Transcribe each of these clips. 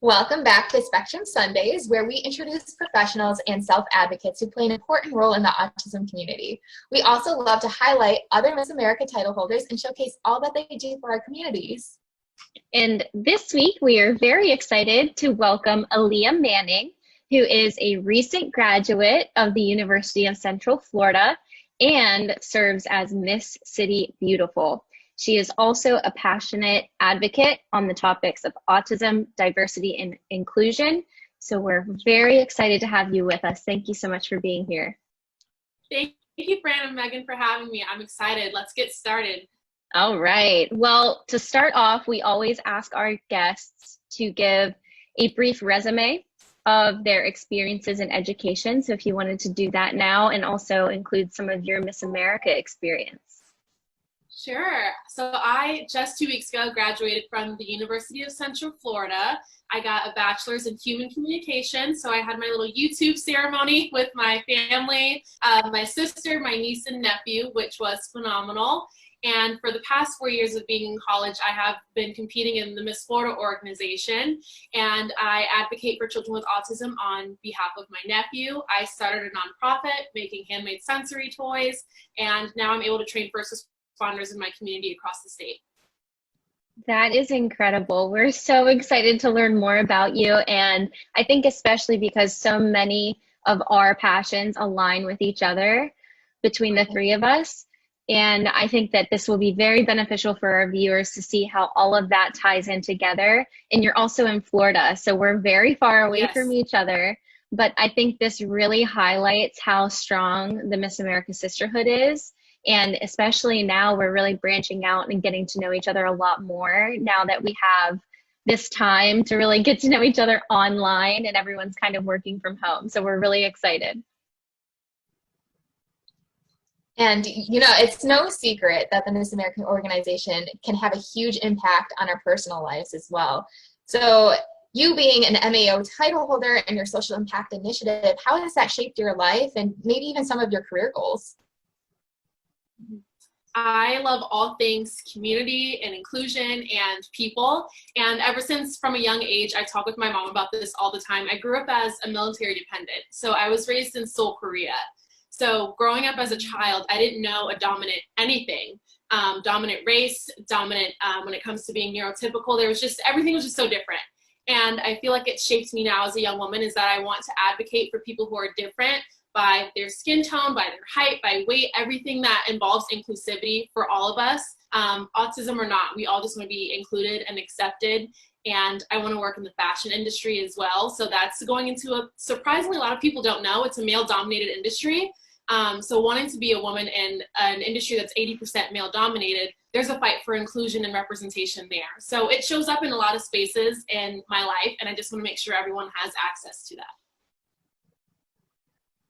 Welcome back to Spectrum Sundays, where we introduce professionals and self-advocates who play an important role in the autism community. We also love to highlight other Miss America title holders and showcase all that they do for our communities. And this week, we are very excited to welcome Aaliyah Manning, who is a recent graduate of the University of Central Florida and serves as Miss City Beautiful. She is also a passionate advocate on the topics of autism, diversity, and inclusion. So we're very excited to have you with us. Thank you so much for being here. Thank you, Fran and Megan, for having me. I'm excited. Let's get started. All right. Well, to start off, we always ask our guests to give a brief resume of their experiences in education. So if you wanted to do that now and also include some of your Miss America experience. Sure. So I just 2 weeks ago graduated from the University of Central Florida. I got a bachelor's in human communication. So I had my little YouTube ceremony with my family, my sister, my niece and nephew, which was phenomenal. And for the past 4 years of being in college, I have been competing in the Miss Florida organization, and I advocate for children with autism on behalf of my nephew. I started a nonprofit making handmade sensory toys, and now I'm able to train first responders in my community across the state. That is incredible. We're so excited to learn more about you. And I think especially because so many of our passions align with each other between the three of us. And I think that this will be very beneficial for our viewers to see how all of that ties in together. And you're also in Florida, so we're very far away Yes. from each other. But I think this really highlights how strong the Miss America sisterhood is. And especially now we're really branching out and getting to know each other a lot more now that we have this time to really get to know each other online and everyone's kind of working from home. So we're really excited. And, you know, it's no secret that the Miss America organization can have a huge impact on our personal lives as well. So you being an MAO title holder and your social impact initiative, how has that shaped your life and maybe even some of your career goals? I love all things community and inclusion and people. And ever since from a young age, I talk with my mom about this all the time. I grew up as a military dependent. So I was raised in Seoul, Korea. So growing up as a child, I didn't know a dominant anything, dominant race, dominant when it comes to being neurotypical. There was just, everything was just so different. And I feel like it shaped me now as a young woman is that I want to advocate for people who are different by their skin tone, by their height, by weight, everything that involves inclusivity for all of us, autism or not. We all just want to be included and accepted. And I want to work in the fashion industry as well. So that's going into a, surprisingly, a lot of people don't know, it's a male-dominated industry. So wanting to be a woman in an industry that's 80% male-dominated, there's a fight for inclusion and representation there. So it shows up in a lot of spaces in my life, and I just want to make sure everyone has access to that.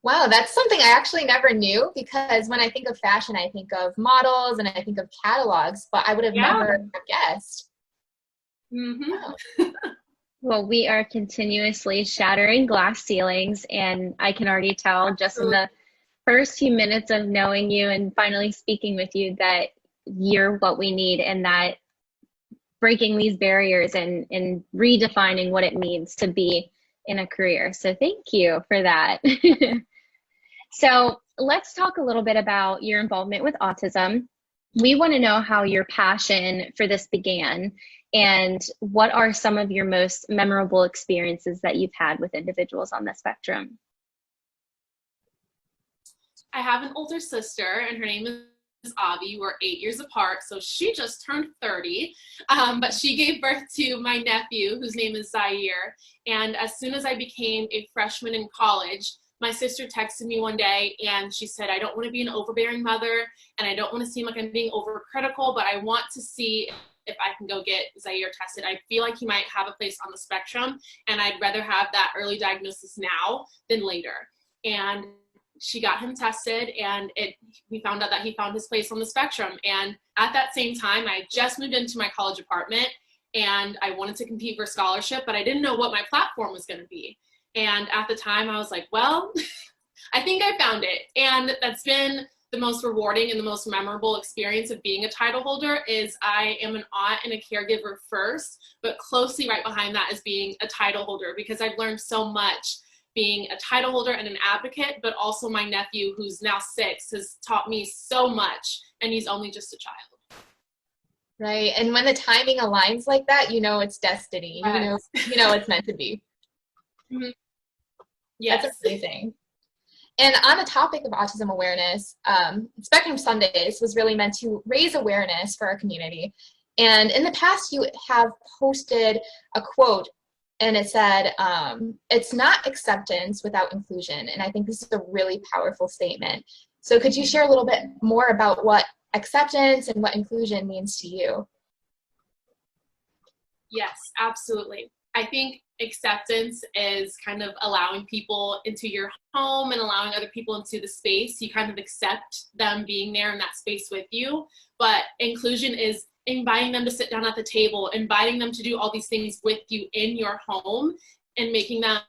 Wow, that's something I actually never knew, because when I think of fashion, I think of models and I think of catalogs, but I would have never guessed. Mm-hmm. Wow. Well, we are continuously shattering glass ceilings, and I can already tell just in the first few minutes of knowing you and finally speaking with you that you're what we need, and that breaking these barriers and redefining what it means to be in a career. So thank you for that. So let's talk a little bit about your involvement with autism. We want to know how your passion for this began and what are some of your most memorable experiences that you've had with individuals on the spectrum. I have an older sister, and her name is Avi. We're 8 years apart, so she just turned 30, but she gave birth to my nephew, whose name is Zaire. And as soon as I became a freshman in college, my sister texted me one day and she said, I don't want to be an overbearing mother and I don't want to seem like I'm being overcritical, but I want to see if I can go get Zaire tested. I feel like he might have a place on the spectrum, and I'd rather have that early diagnosis now than later. And she got him tested, and we found out that he found his place on the spectrum. And at that same time, I just moved into my college apartment, and I wanted to compete for a scholarship, but I didn't know what my platform was going to be. And at the time, I was like, well, I think I found it. And that's been the most rewarding and the most memorable experience of being a title holder is I am an aunt and a caregiver first, but closely right behind that is being a title holder, because I've learned so much being a title holder and an advocate, but also my nephew, who's now 6, has taught me so much, and he's only just a child. Right. And when the timing aligns like that, you know it's destiny. Yes. You know it's meant to be. Mm-hmm. Yes. That's amazing. And on the topic of autism awareness, Spectrum Sundays was really meant to raise awareness for our community. And in the past, you have posted a quote, and it said, it's not acceptance without inclusion. And I think this is a really powerful statement. So could you share a little bit more about what acceptance and what inclusion means to you? Yes, absolutely. I think acceptance is kind of allowing people into your home and allowing other people into the space. You kind of accept them being there in that space with you. But inclusion is inviting them to sit down at the table, inviting them to do all these things with you in your home, and making them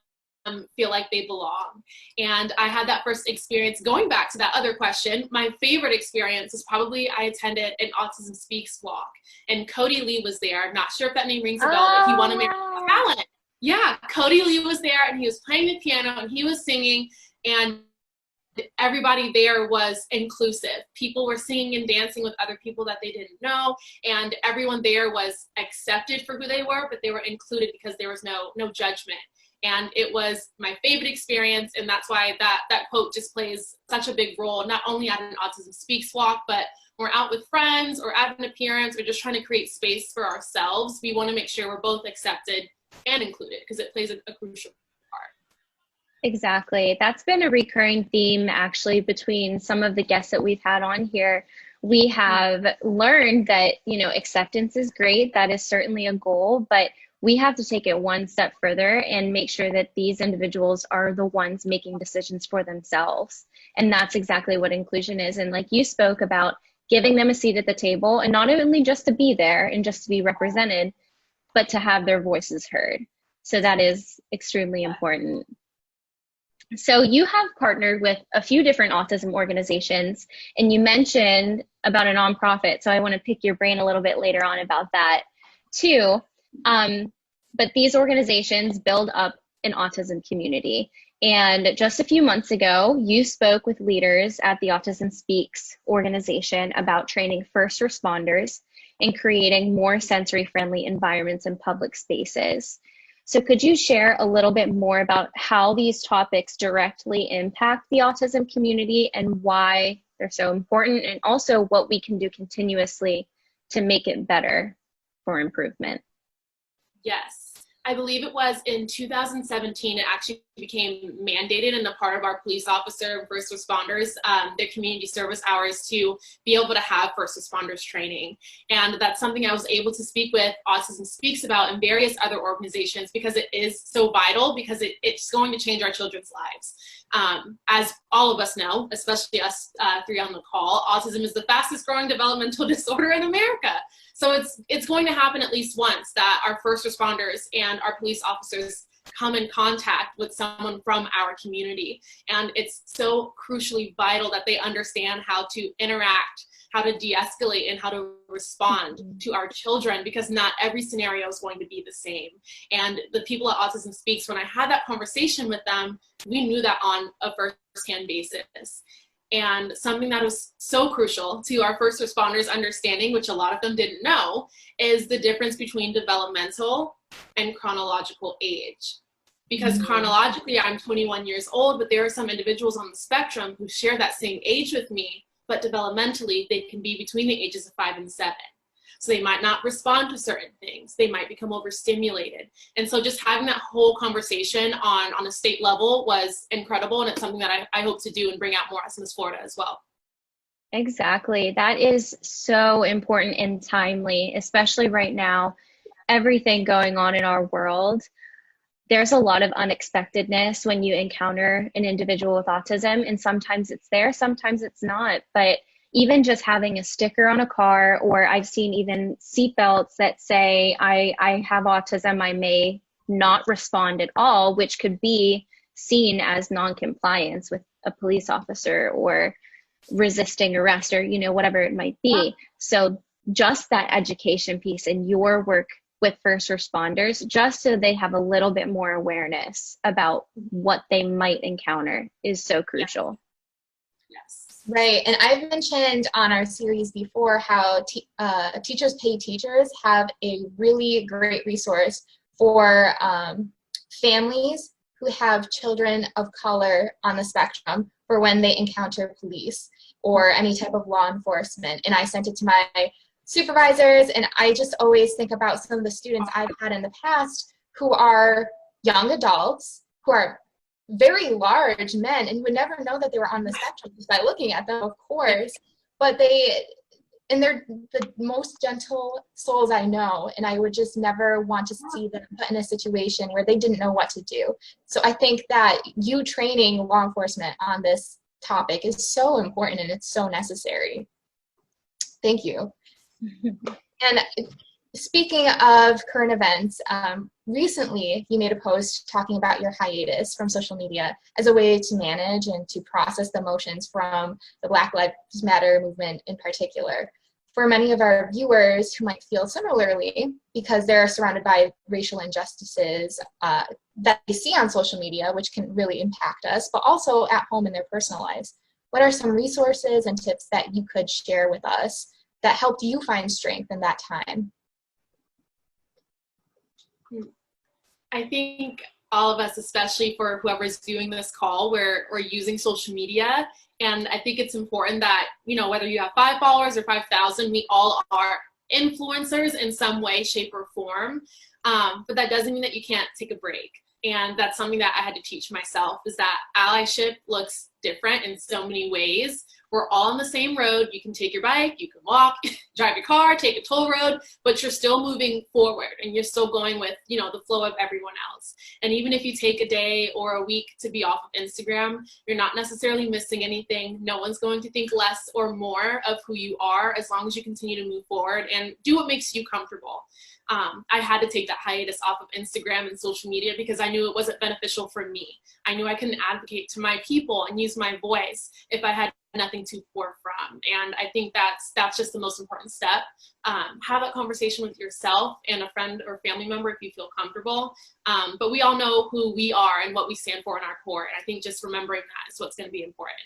feel like they belong. And I had that first experience. Going back to that other question, my favorite experience is probably I attended an Autism Speaks walk, and Cody Lee was there. I'm not sure if that name rings a bell, but he won American Talent. Yeah, Cody Lee was there, and he was playing the piano, and he was singing, and everybody there was inclusive. People were singing and dancing with other people that they didn't know, and everyone there was accepted for who they were, but they were included because there was no judgment. And it was my favorite experience, and that's why that quote just plays such a big role, not only at an Autism Speaks walk, but we're out with friends or at an appearance or just trying to create space for ourselves. We want to make sure we're both accepted and included, because it plays a crucial part. Exactly. That's been a recurring theme actually between some of the guests that we've had on here. We have learned that, acceptance is great. That is certainly a goal, but we have to take it one step further and make sure that these individuals are the ones making decisions for themselves. And that's exactly what inclusion is. And like you spoke about, giving them a seat at the table, and not only just to be there and just to be represented, but to have their voices heard. So that is extremely important. So you have partnered with a few different autism organizations, and you mentioned about a nonprofit. So I want to pick your brain a little bit later on about that too. But these organizations build up an autism community. And just a few months ago, you spoke with leaders at the Autism Speaks organization about training first responders and creating more sensory-friendly environments in public spaces. So could you share a little bit more about how these topics directly impact the autism community and why they're so important, and also what we can do continuously to make it better for improvement? Yes. I believe it was in 2017, it actually became mandated and a part of our police officer and first responders, their community service hours, to be able to have first responders training. And that's something I was able to speak with Autism Speaks about and various other organizations, because it is so vital, because it's going to change our children's lives. As all of us know, especially us 3 on the call, autism is the fastest growing developmental disorder in America. So it's going to happen at least once that our first responders and our police officers come in contact with someone from our community. And it's so crucially vital that they understand how to interact, how to de-escalate, and how to respond to our children, because not every scenario is going to be the same. And the people at Autism Speaks, when I had that conversation with them, we knew that on a first-hand basis. And something that was so crucial to our first responders understanding, which a lot of them didn't know, is the difference between developmental and chronological age. Because chronologically, I'm 21 years old, but there are some individuals on the spectrum who share that same age with me, but developmentally, they can be between the ages of 5 and 7. So they might not respond to certain things. They might become overstimulated. And so just having that whole conversation on a state level was incredible. And it's something that I hope to do and bring out more as Miss Florida as well. Exactly. That is so important and timely, especially right now. Everything going on in our world, there's a lot of unexpectedness when you encounter an individual with autism, and sometimes it's there, sometimes it's not. But even just having a sticker on a car, or I've seen even seatbelts that say, I have autism, I may not respond at all, which could be seen as non-compliance with a police officer or resisting arrest, or, you know, whatever it might be. So just that education piece and your work with first responders, just so they have a little bit more awareness about what they might encounter, is so crucial. Yes. Right, and I've mentioned on our series before how Teachers Pay Teachers have a really great resource for families who have children of color on the spectrum for when they encounter police or any type of law enforcement. And I sent it to my supervisors, and I just always think about some of the students I've had in the past who are young adults, who are very large men, and you would never know that they were on the spectrum just by looking at them, of course, but they're the most gentle souls I know, and I would just never want to see them put in a situation where they didn't know what to do. So I think that you training law enforcement on this topic is so important, and it's so necessary. Thank you. And speaking of current events, recently you made a post talking about your hiatus from social media as a way to manage and to process the emotions from the Black Lives Matter movement in particular. For many of our viewers who might feel similarly, because they're surrounded by racial injustices that they see on social media, which can really impact us, but also at home in their personal lives, what are some resources and tips that you could share with us that helped you find strength in that time? I think all of us, especially for whoever's viewing this call, we're using social media. And I think it's important that, you know, whether you have 5 followers or 5,000, we all are influencers in some way, shape, or form. But that doesn't mean that you can't take a break. And that's something that I had to teach myself, is that allyship looks different in so many ways. We're all on the same road. You can take your bike, you can walk, drive your car, take a toll road, but you're still moving forward and you're still going with, you know, the flow of everyone else. And even if you take a day or a week to be off of Instagram, you're not necessarily missing anything. No one's going to think less or more of who you are, as long as you continue to move forward and do what makes you comfortable. I had to take that hiatus off of Instagram and social media because I knew it wasn't beneficial for me. I knew I couldn't advocate to my people and use my voice if I had nothing to pour from. And I think that's just the most important step. Have that conversation with yourself and a friend or family member if you feel comfortable. But we all know who we are and what we stand for in our core. And I think just remembering that is what's going to be important.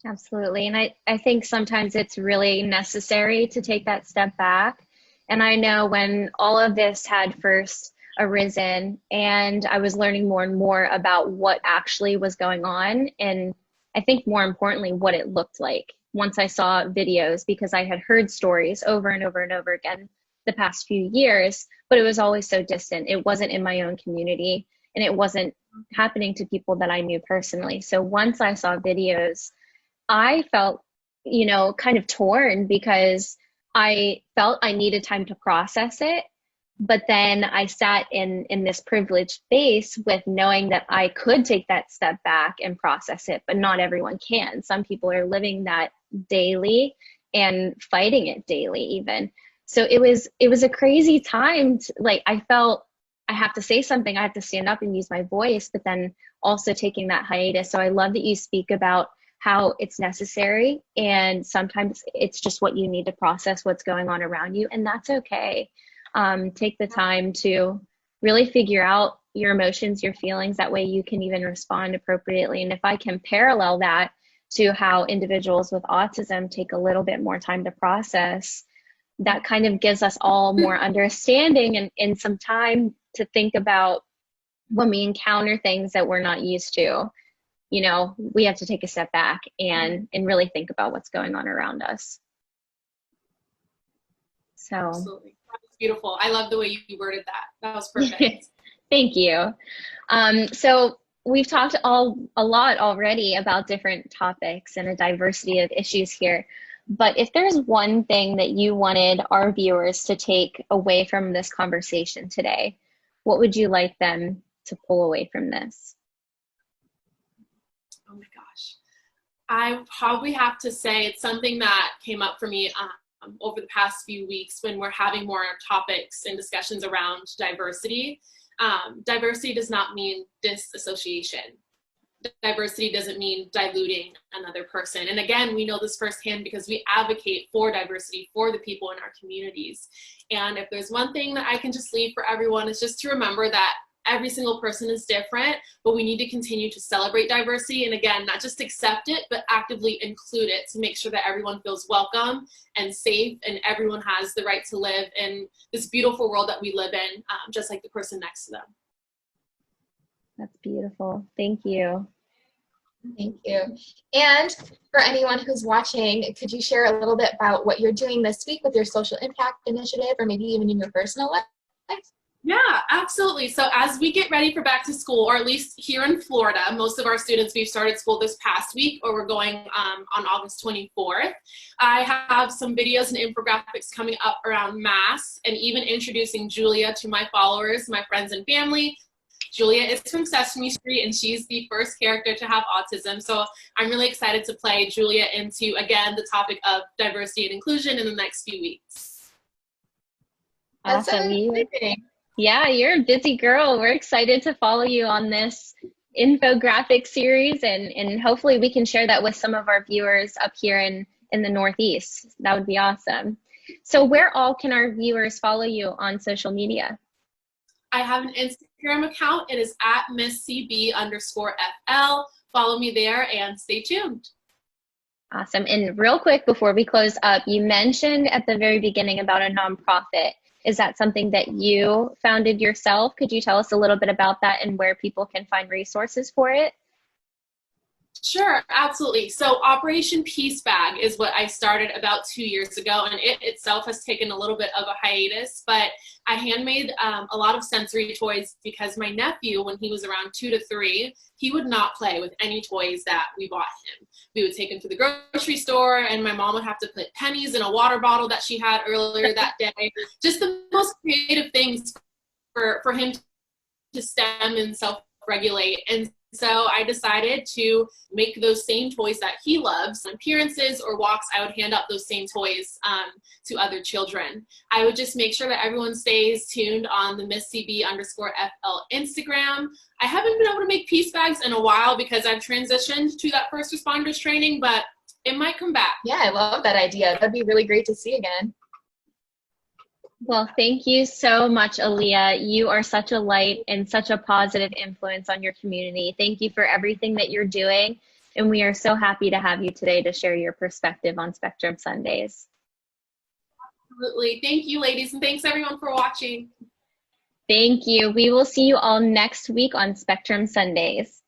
Absolutely. And I think sometimes it's really necessary to take that step back. And I know when all of this had first arisen and I was learning more and more about what actually was going on, and I think more importantly, what it looked like once I saw videos, because I had heard stories over and over and over again the past few years, but it was always so distant. It wasn't in my own community and it wasn't happening to people that I knew personally. So once I saw videos, I felt, you know, kind of torn, because I felt I needed time to process it. But then I sat in this privileged space with knowing that I could take that step back and process it, but not everyone can. Some people are living that daily and fighting it daily even. So it was a crazy time. Like, I felt I have to say something, I have to stand up and use my voice, but then also taking that hiatus. So I love that you speak about how it's necessary, and sometimes it's just what you need to process what's going on around you, and that's okay. Take the time to really figure out your emotions, your feelings. That way you can even respond appropriately. And if I can parallel that to how individuals with autism take a little bit more time to process, that kind of gives us all more understanding and some time to think about when we encounter things that we're not used to. You know, we have to take a step back and really think about what's going on around us. So Absolutely. That's beautiful. I love the way you worded that. That was perfect. Thank you. So we've talked a lot already about different topics and a diversity of issues here. But if there's one thing that you wanted our viewers to take away from this conversation today, what would you like them to pull away from this? Oh my gosh. I probably have to say it's something that came up for me over the past few weeks when we're having more topics and discussions around diversity. Diversity does not mean disassociation. diversity doesn't mean diluting another person. And again, we know this firsthand because we advocate for diversity for the people in our communities. And if there's one thing that I can just leave for everyone, is just to remember that every single person is different, but we need to continue to celebrate diversity. And again, not just accept it, but actively include it to make sure that everyone feels welcome and safe, and everyone has the right to live in this beautiful world that we live in, just like the person next to them. That's beautiful. Thank you. Thank you. And for anyone who's watching, could you share a little bit about what you're doing this week with your social impact initiative, or maybe even in your personal life? Yeah, absolutely. So as we get ready for back to school, or at least here in Florida, most of our students, we've started school this past week, or we're going on August 24th. I have some videos and infographics coming up around masks, and even introducing Julia to my followers, my friends and family. Julia is from Sesame Street, and she's the first character to have autism. So I'm really excited to play Julia into, again, the topic of diversity and inclusion in the next few weeks. Awesome. Yeah, you're a busy girl. We're excited to follow you on this infographic series, and hopefully we can share that with some of our viewers up here in the Northeast. That would be awesome. So where all can our viewers follow you on social media? I have an Instagram account. It is at MissCB_FL. Follow me there and stay tuned. Awesome. And real quick before we close up, you mentioned at the very beginning about a nonprofit. Is that something that you founded yourself? Could you tell us a little bit about that and where people can find resources for it? Sure, absolutely. So Operation Peace Bag is what I started about 2 years ago, and it itself has taken a little bit of a hiatus, but I handmade a lot of sensory toys because my nephew, when he was around 2 to 3, he would not play with any toys that we bought him. We would take him to the grocery store, and my mom would have to put pennies in a water bottle that she had earlier that day. Just the most creative things for him to stem and self-regulate. And so I decided to make those same toys that he loves. On appearances or walks, I would hand out those same toys to other children. I would just make sure that everyone stays tuned on the MissCB_FL Instagram. I haven't been able to make peace bags in a while because I've transitioned to that first responders training, but it might come back. Yeah, I love that idea. That'd be really great to see again. Well, thank you so much, Aaliyah. You are such a light and such a positive influence on your community. Thank you for everything that you're doing. And we are so happy to have you today to share your perspective on Spectrum Sundays. Absolutely. Thank you, ladies. And thanks everyone for watching. Thank you. We will see you all next week on Spectrum Sundays.